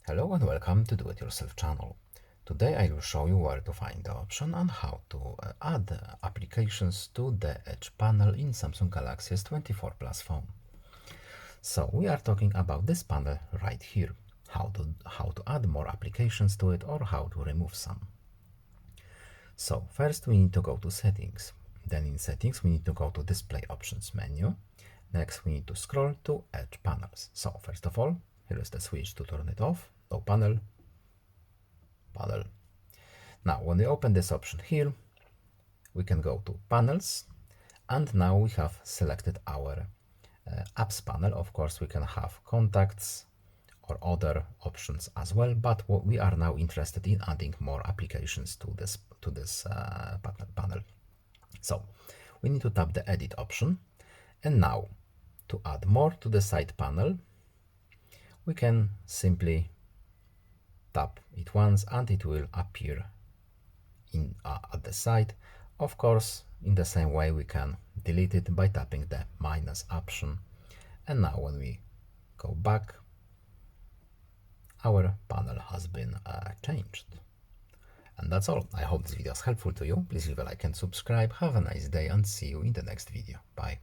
Hello and welcome to Do It Yourself channel. Today I will show you where to find the option and how to add applications to the Edge panel in Samsung Galaxy S24 Plus phone. So we are talking about this panel right here, how to add more applications to it or how to remove some. So first we need to go to settings. Then in settings we need to go to display options menu. Next we need to scroll to Edge panels. So first of all, here is the switch to turn it off. So panel. Now when we open this option here, we can go to panels, and now we have selected our apps panel. Of course we can have contacts or other options as well, but what we are now interested in adding more applications to this panel. So we need to tap the edit option, and now to add more to the side panel we can simply tap it once and it will appear in at the side. Of course, in the same way we can delete it by tapping the minus option. And now when we go back, our panel has been changed. And that's all. I hope this video is helpful to you. Please leave a like and subscribe. Have a nice day and see you in the next video. Bye.